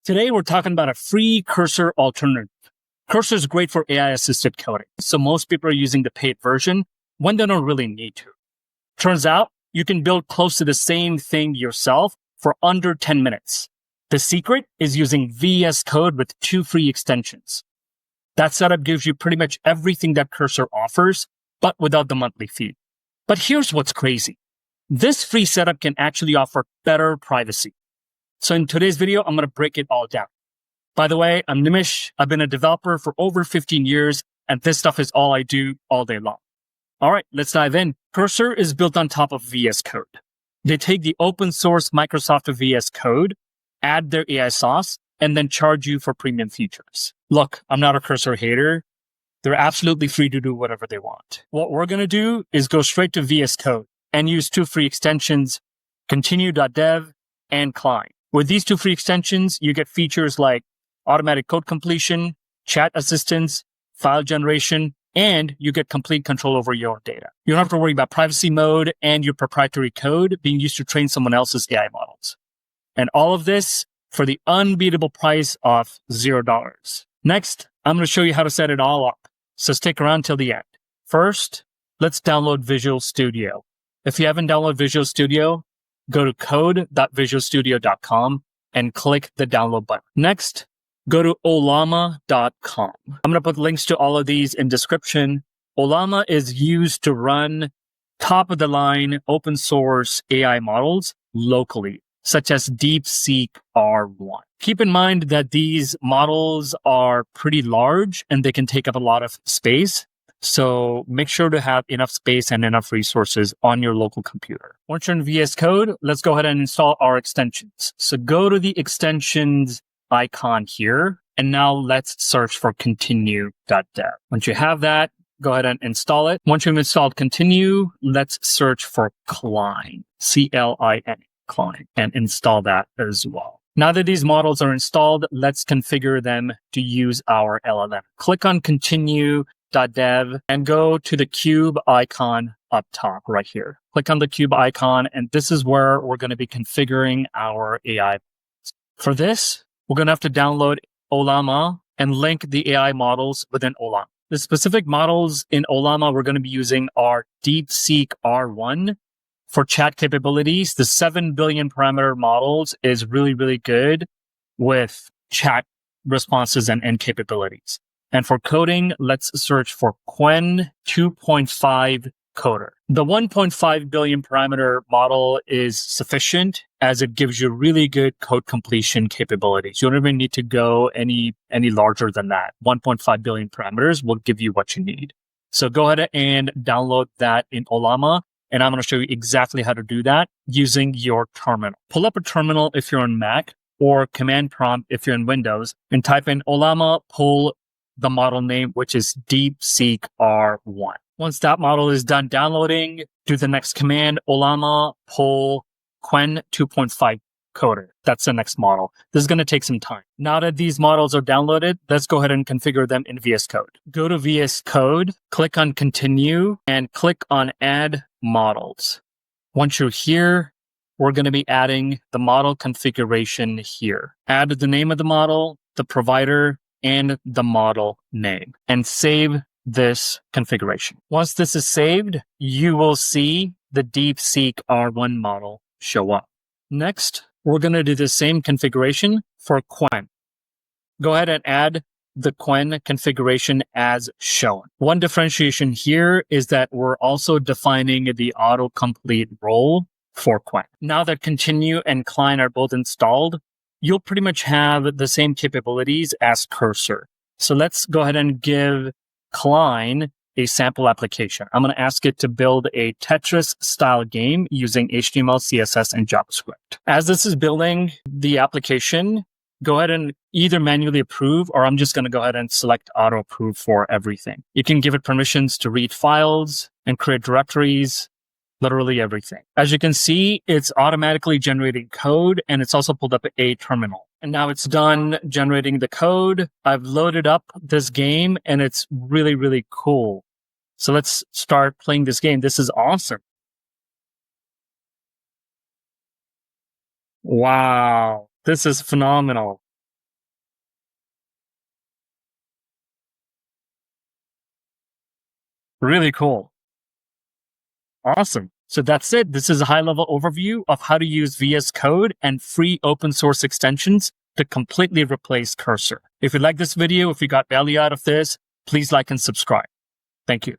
Today, we're talking about a free cursor alternative. Cursor is great for AI-assisted coding, so most people are using the paid version when they don't really need to. Turns out, you can build close to the same thing yourself for under 10 minutes. The secret is using VSCode with 2 free extensions. That setup gives you pretty much everything that Cursor offers, but without the monthly fee. But here's what's crazy. This free setup can actually offer better privacy. So in today's video, I'm going to break it all down. By the way, I'm Nimish. I've been a developer for over 15 years, and this stuff is all I do all day long. All right, let's dive in. Cursor is built on top of VS Code. They take the open source Microsoft VS Code, add their AI sauce, and then charge you for premium features. Look, I'm not a Cursor hater. They're absolutely free to do whatever they want. What we're going to do is go straight to VS Code and use 2 free extensions, continue.dev and Cline. With these 2 free extensions, you get features like automatic code completion, chat assistance, file generation, and you get complete control over your data. You don't have to worry about privacy mode and your proprietary code being used to train someone else's AI models. And all of this for the unbeatable price of $0. Next, I'm going to show you how to set it all up. So stick around till the end. First, let's download Visual Studio. If you haven't downloaded Visual Studio, go to code.visualstudio.com and click the download button. Next, go to Ollama.com. I'm going to put links to all of these in description. Ollama is used to run top-of-the-line open source AI models locally, such as Deepseek R1. Keep in mind that these models are pretty large and they can take up a lot of space. So make sure to have enough space and enough resources on your local computer. Once you're in VS Code, let's go ahead and install our extensions. So go to the extensions icon here, and now let's search for continue.dev. Once you have that, go ahead and install it. Once you've installed continue, let's search for Cline, C-L-I-N, Cline, and install that as well. Now that these models are installed, let's configure them to use our LLM. Click on continue.dev and go to the cube icon up top right here. Click on the cube icon, and this is where we're going to be configuring our AI. For this, we're going to have to download Ollama and link the AI models within Ollama. The specific models in Ollama we're going to be using are Deepseek R1 for chat capabilities. The 7 billion parameter models is really, really good with chat responses and capabilities. And for coding, let's search for qwen 2.5 coder. The 1.5 billion parameter model is sufficient as it gives you really good code completion capabilities. You don't even need to go any larger than that. 1.5 billion parameters will give you what you need. So go ahead and download that in Ollama. And I'm going to show you exactly how to do that using your terminal. Pull up a terminal if you're on Mac or command prompt if you're in Windows and type in Ollama, pull the model name, which is Deepseek R1. Once that model is done downloading, do the next command, Ollama, pull qwen 2.5 coder. That's the next model. This is going to take some time. Now that these models are downloaded, let's go ahead and configure them in VS Code. Go to VS Code, click on continue, and click on add models. Once you're here, we're going to be adding the model configuration here. Add the name of the model, the provider, and the model name, and save this configuration. Once this is saved, you will see the Deepseek R1 model show up. Next, we're going to do the same configuration for qwen. Go ahead and add the qwen configuration as shown. One differentiation here is that we're also defining the autocomplete role for qwen. Now that continue and Cline are both installed, you'll pretty much have the same capabilities as Cursor. So let's go ahead and give Cline a sample application. I'm going to ask it to build a Tetris style game using HTML, CSS, and JavaScript. As this is building the application, go ahead and either manually approve, or I'm just going to go ahead and select auto approve for everything. You can give it permissions to read files and create directories, literally everything. As you can see, it's automatically generating code, and it's also pulled up a terminal. And now it's done generating the code. I've loaded up this game, and it's really, really cool. So let's start playing this game. This is awesome. Wow, this is phenomenal. Really cool. Awesome. So that's it. This is a high-level overview of how to use VS Code and free open source extensions to completely replace Cursor. If you like this video, if you got value out of this, please like and subscribe. Thank you.